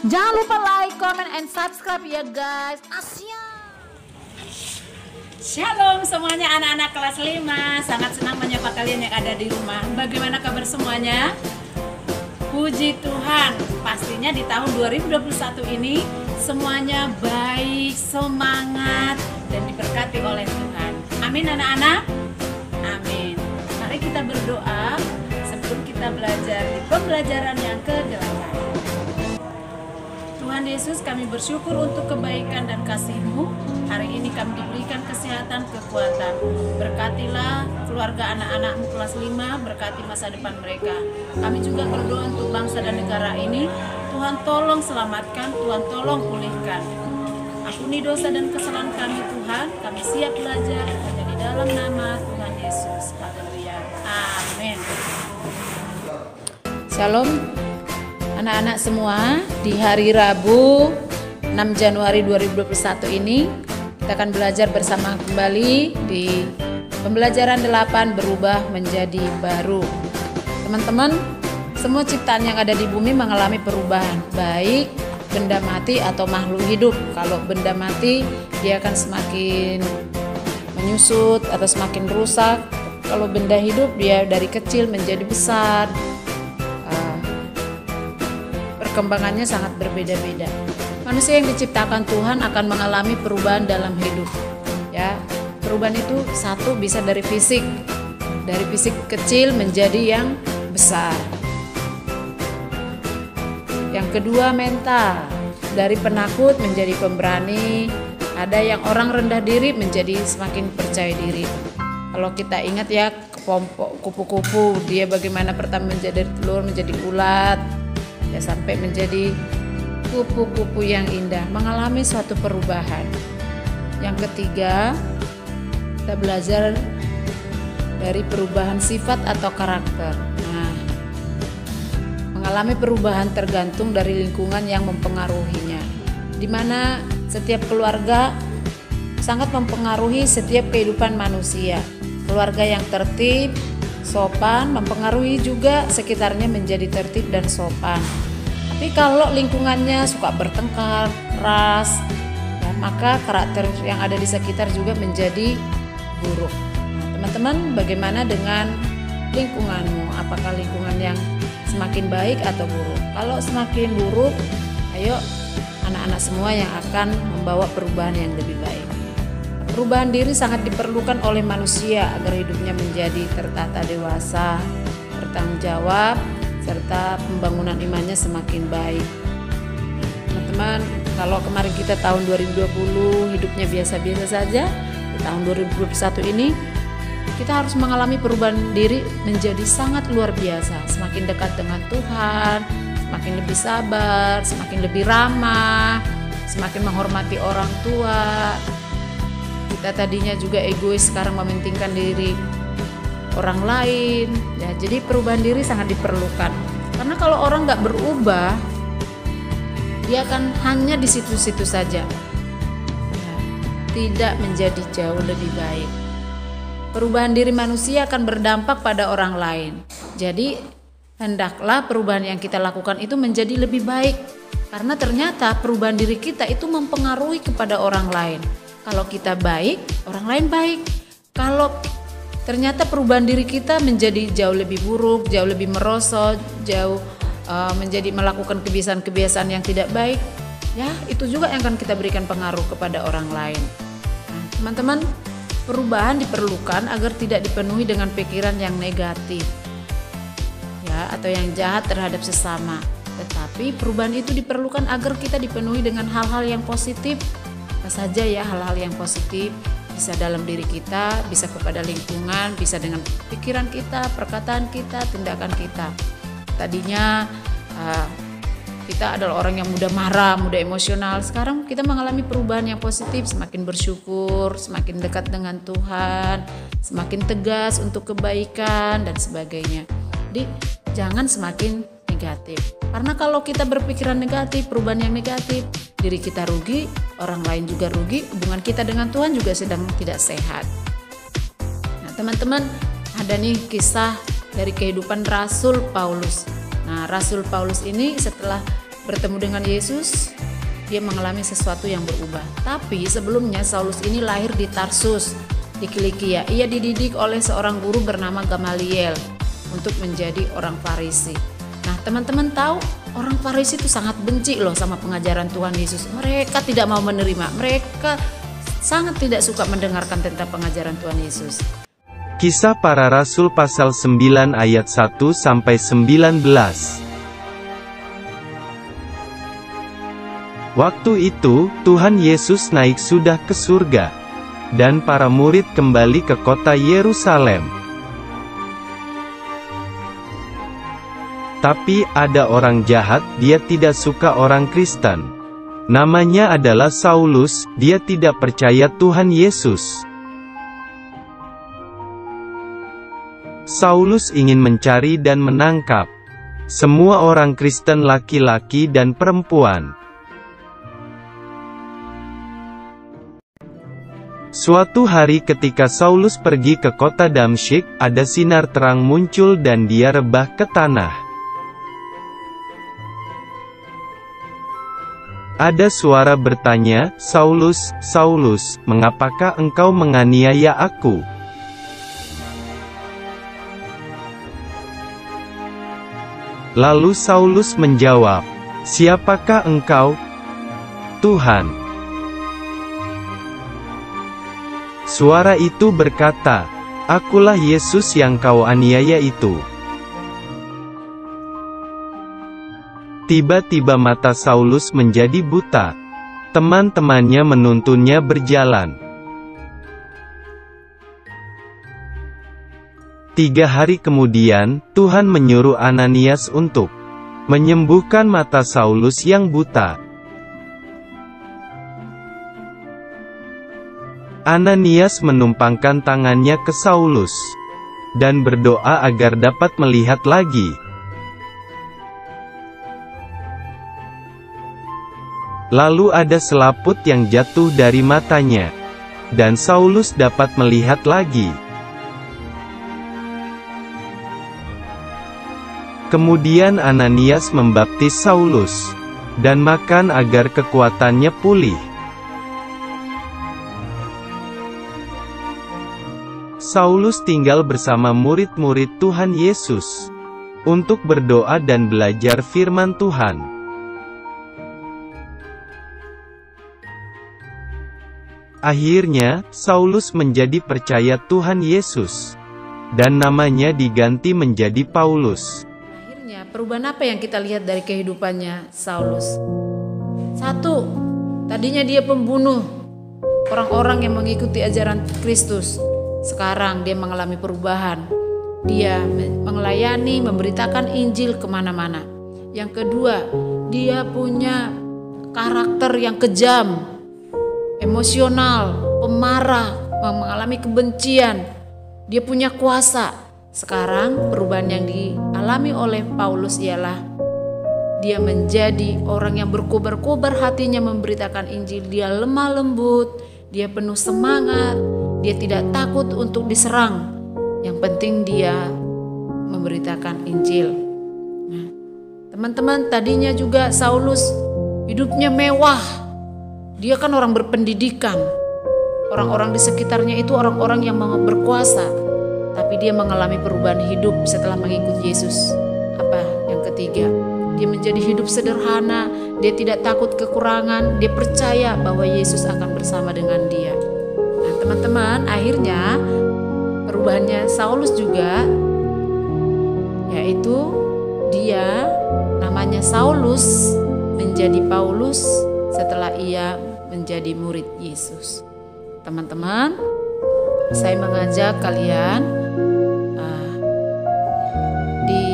Jangan lupa like, comment, and subscribe ya guys. Asia. Shalom semuanya anak-anak kelas 5. Sangat senang menyapa kalian yang ada di rumah. Bagaimana kabar semuanya? Puji Tuhan, pastinya di tahun 2021 ini semuanya baik, semangat, dan diberkati oleh Tuhan. Amin anak-anak? Amin. Mari kita berdoa sebelum kita belajar di pembelajaran yang ke-8. Tuhan Yesus, kami bersyukur untuk kebaikan dan kasih-Mu. Hari ini kami diberikan kesehatan, kekuatan. Berkatilah keluarga anak-anak-Mu kelas 5, berkati masa depan mereka. Kami juga berdoa untuk bangsa dan negara ini. Tuhan tolong selamatkan, Tuhan tolong pulihkan. Ampuni dosa dan kesalahan kami Tuhan. Kami siap belajar hanya di dalam nama Tuhan Yesus. Haleluya. Amin. Shalom anak-anak semua. Di hari Rabu 6 Januari 2021 ini kita akan belajar bersama kembali di pembelajaran 8 berubah menjadi baru. Teman-teman, semua ciptaan yang ada di bumi mengalami perubahan, baik benda mati atau makhluk hidup. Kalau benda mati, dia akan semakin menyusut atau semakin rusak. Kalau benda hidup, dia dari kecil menjadi besar. Perkembangannya sangat berbeda-beda. Manusia yang diciptakan Tuhan akan mengalami perubahan dalam hidup. Ya, perubahan itu satu bisa dari fisik kecil menjadi yang besar. Yang kedua mental, dari penakut menjadi pemberani. Ada yang orang rendah diri menjadi semakin percaya diri. Kalau kita ingat ya, kelompok kupu-kupu, dia bagaimana pertama menjadi telur menjadi ulat, ya sampai menjadi kupu-kupu yang indah, mengalami suatu perubahan. Yang ketiga, kita belajar dari perubahan sifat atau karakter. Nah, mengalami perubahan tergantung dari lingkungan yang mempengaruhinya, di mana setiap keluarga sangat mempengaruhi setiap kehidupan manusia. Keluarga yang tertib, sopan mempengaruhi juga sekitarnya menjadi tertib dan sopan. Tapi kalau lingkungannya suka bertengkar, keras, ya, maka karakter yang ada di sekitar juga menjadi buruk. Nah, teman-teman, bagaimana dengan lingkunganmu? Apakah lingkungan yang semakin baik atau buruk? Kalau semakin buruk, ayo anak-anak semua yang akan membawa perubahan yang lebih baik. Perubahan diri sangat diperlukan oleh manusia agar hidupnya menjadi tertata dewasa, bertanggung jawab, serta pembangunan imannya semakin baik. Teman-teman, kalau kemarin kita tahun 2020 hidupnya biasa-biasa saja, di tahun 2021 ini kita harus mengalami perubahan diri menjadi sangat luar biasa. Semakin dekat dengan Tuhan, semakin lebih sabar, semakin lebih ramah, semakin menghormati orang tua. Kita tadinya juga egois, sekarang mementingkan diri orang lain. Ya, jadi perubahan diri sangat diperlukan. Karena kalau orang nggak berubah, dia akan hanya di situ-situ saja. Ya, tidak menjadi jauh lebih baik. Perubahan diri manusia akan berdampak pada orang lain. Jadi hendaklah perubahan yang kita lakukan itu menjadi lebih baik. Karena ternyata perubahan diri kita itu mempengaruhi kepada orang lain. Kalau kita baik, orang lain baik. Kalau ternyata perubahan diri kita menjadi jauh lebih buruk, jauh lebih merosot, jauh menjadi melakukan kebiasaan-kebiasaan yang tidak baik, ya itu juga yang akan kita berikan pengaruh kepada orang lain. Nah, teman-teman, perubahan diperlukan agar tidak dipenuhi dengan pikiran yang negatif, ya, atau yang jahat terhadap sesama. Tetapi perubahan itu diperlukan agar kita dipenuhi dengan hal-hal yang positif. Apa saja ya hal-hal yang positif? Bisa dalam diri kita, bisa kepada lingkungan, bisa dengan pikiran kita, perkataan kita, tindakan kita. Tadinya kita adalah orang yang mudah marah, mudah emosional. Sekarang kita mengalami perubahan yang positif, semakin bersyukur, semakin dekat dengan Tuhan, semakin tegas untuk kebaikan dan sebagainya. Jadi jangan semakin negatif. Karena kalau kita berpikiran negatif, perubahan yang negatif, diri kita rugi, orang lain juga rugi, hubungan kita dengan Tuhan juga sedang tidak sehat. Nah, teman-teman, ada nih kisah dari kehidupan Rasul Paulus. Nah, Rasul Paulus ini setelah bertemu dengan Yesus, dia mengalami sesuatu yang berubah. Tapi sebelumnya Saulus ini lahir di Tarsus, di Kilikia. Ia dididik oleh seorang guru bernama Gamaliel untuk menjadi orang Farisi. Nah, teman-teman tahu orang Farisi itu sangat benci loh sama pengajaran Tuhan Yesus. Mereka tidak mau menerima. Mereka sangat tidak suka mendengarkan tentang pengajaran Tuhan Yesus. Kisah Para Rasul pasal 9 ayat 1 sampai 19. Waktu itu, Tuhan Yesus naik sudah ke surga, dan para murid kembali ke kota Yerusalem. Tapi ada orang jahat, dia tidak suka orang Kristen. Namanya adalah Saulus, dia tidak percaya Tuhan Yesus. Saulus ingin mencari dan menangkap semua orang Kristen laki-laki dan perempuan. Suatu hari ketika Saulus pergi ke kota Damsyik, ada sinar terang muncul dan dia rebah ke tanah. Ada suara bertanya, "Saulus, Saulus, mengapakah engkau menganiaya aku?" Lalu Saulus menjawab, "Siapakah engkau, Tuhan?" Suara itu berkata, "Akulah Yesus yang kau aniaya itu." Tiba-tiba mata Saulus menjadi buta. Teman-temannya menuntunnya berjalan. 3 hari kemudian, Tuhan menyuruh Ananias untuk menyembuhkan mata Saulus yang buta. Ananias menumpangkan tangannya ke Saulus dan berdoa agar dapat melihat lagi. Lalu ada selaput yang jatuh dari matanya, dan Saulus dapat melihat lagi. Kemudian Ananias membaptis Saulus dan makan agar kekuatannya pulih. Saulus tinggal bersama murid-murid Tuhan Yesus untuk berdoa dan belajar firman Tuhan. Akhirnya, Saulus menjadi percaya Tuhan Yesus, dan namanya diganti menjadi Paulus. Akhirnya, perubahan apa yang kita lihat dari kehidupannya Saulus? 1, tadinya dia pembunuh orang-orang yang mengikuti ajaran Kristus. Sekarang dia mengalami perubahan. Dia melayani, memberitakan Injil kemana-mana. Yang kedua, dia punya karakter yang kejam, emosional, pemarah, mengalami kebencian. Dia punya kuasa. Sekarang perubahan yang dialami oleh Paulus ialah dia menjadi orang yang berkobar-kobar hatinya memberitakan Injil. Dia lemah lembut, dia penuh semangat. Dia tidak takut untuk diserang. Yang penting dia memberitakan Injil. Nah, teman-teman, tadinya juga Saulus hidupnya mewah. Dia kan orang berpendidikan. Orang-orang di sekitarnya itu orang-orang yang berkuasa. Tapi dia mengalami perubahan hidup setelah mengikuti Yesus. Apa? Yang ketiga, dia menjadi hidup sederhana. Dia tidak takut kekurangan. Dia percaya bahwa Yesus akan bersama dengan dia. Teman-teman, akhirnya perubahannya Saulus juga, yaitu dia namanya Saulus menjadi Paulus setelah ia menjadi murid Yesus. Teman-teman, saya mengajak kalian di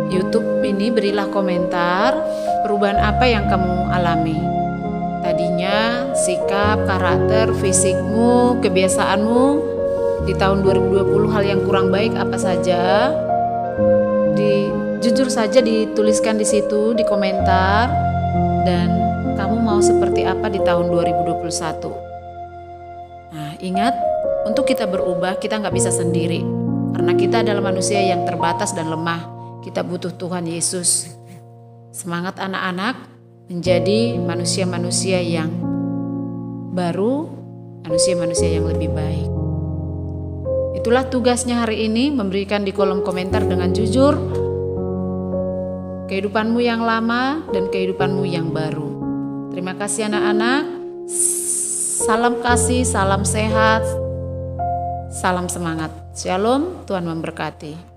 YouTube ini berilah komentar perubahan apa yang kamu alami. Tadinya sikap, karakter, fisikmu, kebiasaanmu di tahun 2020 hal yang kurang baik apa saja? Jujur saja dituliskan di situ di komentar, dan kamu mau seperti apa di tahun 2021. Nah, ingat, untuk kita berubah kita nggak bisa sendiri karena kita adalah manusia yang terbatas dan lemah. Kita butuh Tuhan Yesus. Semangat anak-anak menjadi manusia-manusia yang baru, manusia-manusia yang lebih baik. Itulah tugasnya hari ini, memberikan di kolom komentar dengan jujur kehidupanmu yang lama dan kehidupanmu yang baru. Terima kasih anak-anak. Salam kasih, salam sehat, salam semangat. Shalom, Tuhan memberkati.